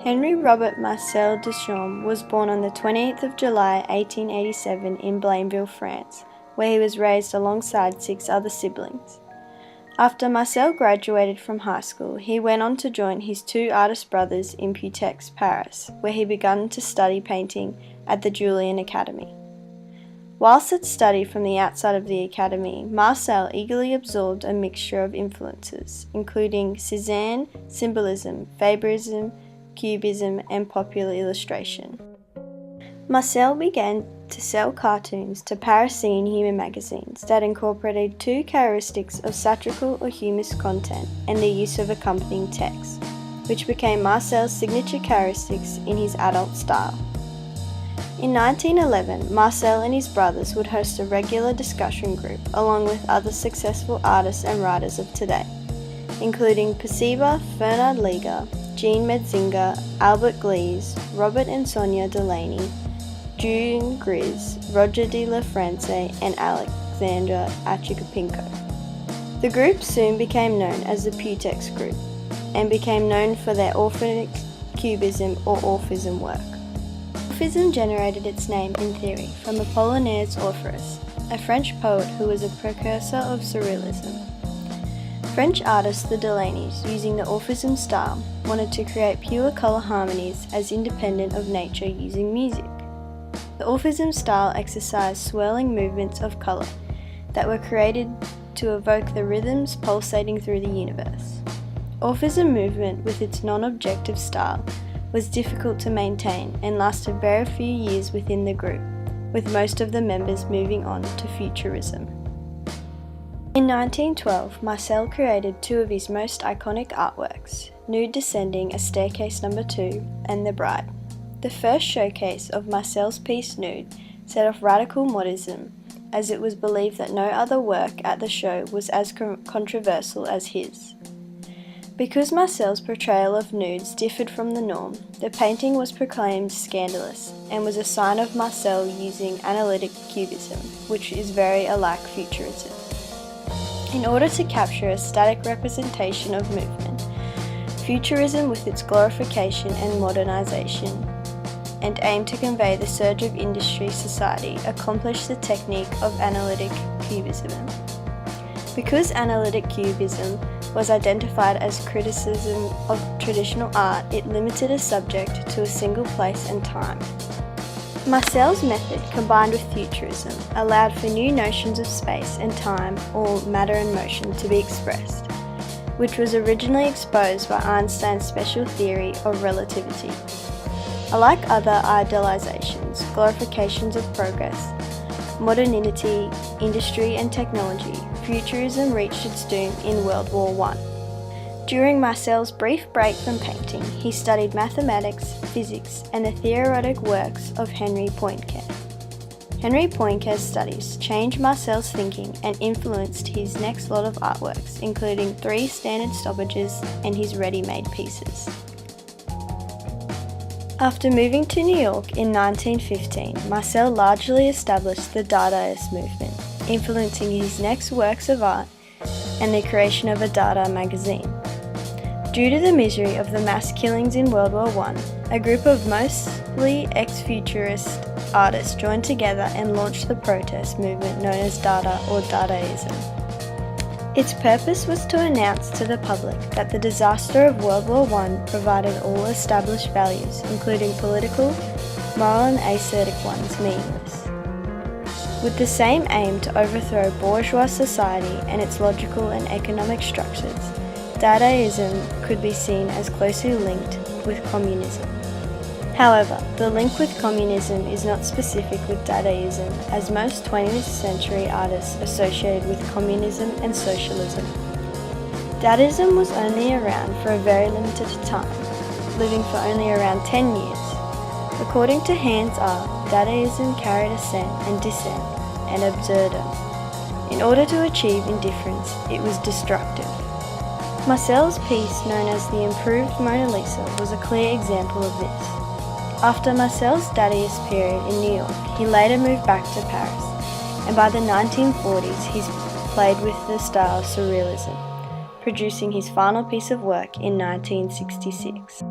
Henry Robert Marcel Duchamp was born on the 28th of July 1887 in Blainville, France, where he was raised alongside 6 other siblings. After Marcel graduated from high school, he went on to join his 2 artist brothers in Puteaux, Paris, where he began to study painting at the Julian Academy. Whilst at study from the outside of the academy, Marcel eagerly absorbed a mixture of influences, including Cézanne, Symbolism, Faberism, Cubism, and popular illustration. Marcel began to sell cartoons to Parisian humor magazines that incorporated 2 characteristics of satirical or humorous content and the use of accompanying text, which became Marcel's signature characteristics in his adult style. In 1911, Marcel and his brothers would host a regular discussion group along with other successful artists and writers of today, including Percival Fernand Liga, Jean Metzinger, Albert Glees, Robert and Sonia Delaney, June Gris, Roger de la France, and Alexandra Achikopinko. The group soon became known as the Puteaux Group and became known for their orphic cubism or orphism work. Orphism generated its name in theory from Apollinaire Orpheus, a French poet who was a precursor of Surrealism. French artist the Delaunys, using the Orphism style, wanted to create pure colour harmonies as independent of nature using music. The Orphism style exercised swirling movements of colour that were created to evoke the rhythms pulsating through the universe. Orphism movement, with its non-objective style, was difficult to maintain and lasted very few years within the group, with most of the members moving on to Futurism. In 1912, Marcel created 2 of his most iconic artworks, Nude Descending a Staircase No. 2 and The Bride. The first showcase of Marcel's piece Nude set off radical modism, as it was believed that no other work at the show was as controversial as his. Because Marcel's portrayal of nudes differed from the norm, the painting was proclaimed scandalous and was a sign of Marcel using analytic cubism, which is very alike Futurism. In order to capture a static representation of movement, Futurism, with its glorification and modernisation, and aimed to convey the surge of industry society, accomplished the technique of analytic cubism. Because analytic cubism was identified as criticism of traditional art, it limited a subject to a single place and time. Marcel's method, combined with Futurism, allowed for new notions of space and time, or matter and motion, to be expressed, which was originally exposed by Einstein's special theory of relativity. Unlike other idealizations, glorifications of progress, modernity, industry and technology, Futurism reached its doom in World War I. During Marcel's brief break from painting, he studied mathematics, physics, and the theoretic works of Henri Poincaré. Henri Poincaré's studies changed Marcel's thinking and influenced his next lot of artworks, including 3 standard stoppages and his ready-made pieces. After moving to New York in 1915, Marcel largely established the Dadaist movement, influencing his next works of art and the creation of a Dada magazine. Due to the misery of the mass killings in World War I, a group of mostly ex-futurist artists joined together and launched the protest movement known as Dada or Dadaism. Its purpose was to announce to the public that the disaster of World War I provided all established values, including political, moral and aesthetic ones, meaningless. With the same aim to overthrow bourgeois society and its logical and economic structures, Dadaism could be seen as closely linked with communism. However, the link with communism is not specific with Dadaism, as most 20th century artists associated with communism and socialism. Dadaism was only around for a very limited time, living for only around 10 years. According to Hans R., Dadaism carried ascent and descent and absurdum. In order to achieve indifference, it was destructive. Marcel's piece, known as the Improved Mona Lisa, was a clear example of this. After Marcel's Dadaist period in New York, he later moved back to Paris, and by the 1940s he played with the style of Surrealism, producing his final piece of work in 1966.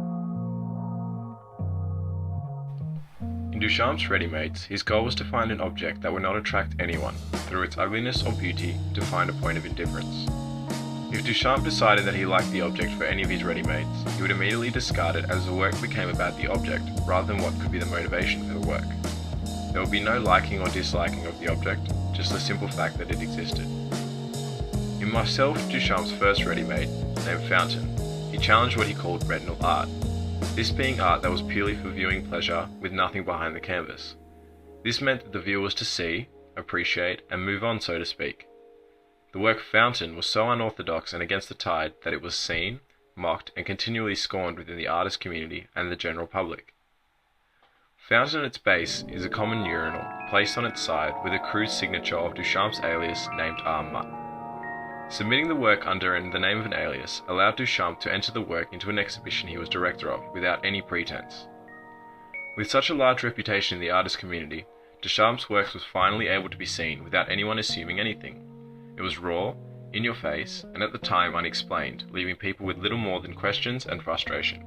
Duchamp's ready-mades, his goal was to find an object that would not attract anyone, through its ugliness or beauty, to find a point of indifference. If Duchamp decided that he liked the object for any of his ready-mades, he would immediately discard it as the work became about the object rather than what could be the motivation for the work. There would be no liking or disliking of the object, just the simple fact that it existed. In Marcel Duchamp's first ready-made, named Fountain, he challenged what he called retinal art, this being art that was purely for viewing pleasure with nothing behind the canvas. This meant that the viewer was to see, appreciate, and move on, so to speak. The work Fountain was so unorthodox and against the tide that it was seen, mocked, and continually scorned within the artist community and the general public. Fountain at its base is a common urinal placed on its side with a crude signature of Duchamp's alias named Mutt. Submitting the work under the name of an alias allowed Duchamp to enter the work into an exhibition he was director of without any pretense. With such a large reputation in the artist community, Duchamp's work was finally able to be seen without anyone assuming anything. It was raw, in your face, and at the time unexplained, leaving people with little more than questions and frustration.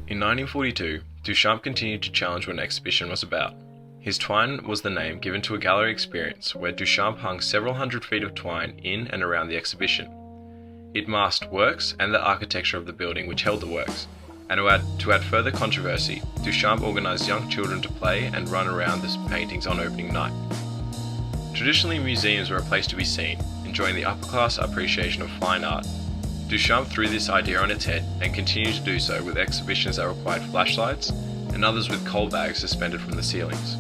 In 1942, Duchamp continued to challenge what an exhibition was about. His twine was the name given to a gallery experience where Duchamp hung several hundred feet of twine in and around the exhibition. It masked works and the architecture of the building which held the works, and to add further controversy, Duchamp organised young children to play and run around the paintings on opening night. Traditionally, museums were a place to be seen, enjoying the upper-class appreciation of fine art. Duchamp threw this idea on its head and continued to do so with exhibitions that required flashlights and others with coal bags suspended from the ceilings.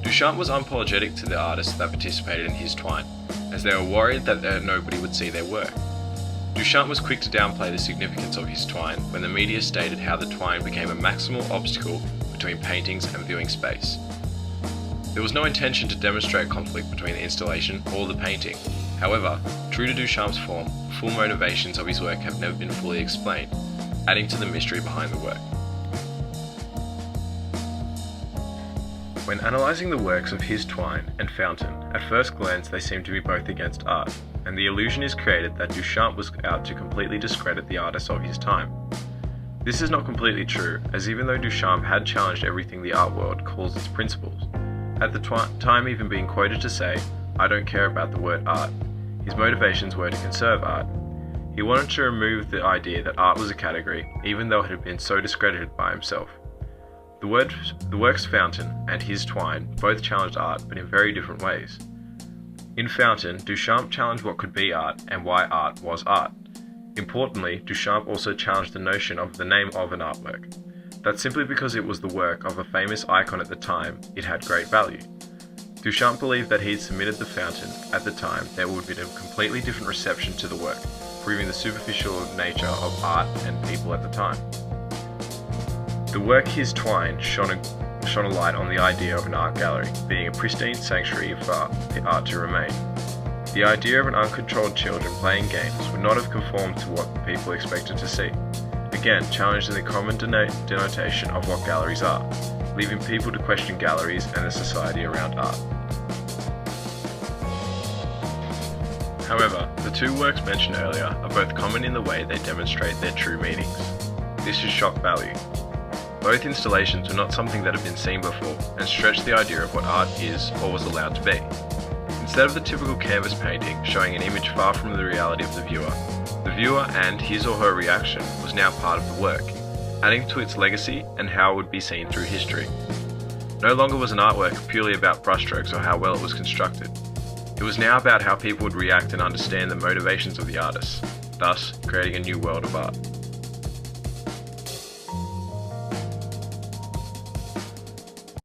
Duchamp was unapologetic to the artists that participated in his twine, as they were worried that nobody would see their work. Duchamp was quick to downplay the significance of his twine when the media stated how the twine became a maximal obstacle between paintings and viewing space. There was no intention to demonstrate conflict between the installation or the painting. However, true to Duchamp's form, the full motivations of his work have never been fully explained, adding to the mystery behind the work. When analysing the works of his twine and Fountain, at first glance they seem to be both against art, and the illusion is created that Duchamp was out to completely discredit the artists of his time. This is not completely true, as even though Duchamp had challenged everything the art world calls its principles, at the time even being quoted to say, "I don't care about the word art," his motivations were to conserve art. He wanted to remove the idea that art was a category, even though it had been so discredited by himself. The works Fountain and his twine both challenged art, but in very different ways. In Fountain, Duchamp challenged what could be art and why art was art. Importantly, Duchamp also challenged the notion of the name of an artwork, that simply because it was the work of a famous icon at the time, it had great value. Duchamp believed that he had submitted the Fountain at the time there would be a completely different reception to the work, proving the superficial nature of art and people at the time. The work His Twine shone a light on the idea of an art gallery being a pristine sanctuary for the art to remain. The idea of an uncontrolled children playing games would not have conformed to what people expected to see, again challenging the common denotation of what galleries are, leaving people to question galleries and the society around art. However, the two works mentioned earlier are both common in the way they demonstrate their true meanings. This is shock value. Both installations were not something that had been seen before and stretched the idea of what art is or was allowed to be. Instead of the typical canvas painting showing an image far from the reality of the viewer and his or her reaction was now part of the work, adding to its legacy and how it would be seen through history. No longer was an artwork purely about brushstrokes or how well it was constructed. It was now about how people would react and understand the motivations of the artists, thus creating a new world of art.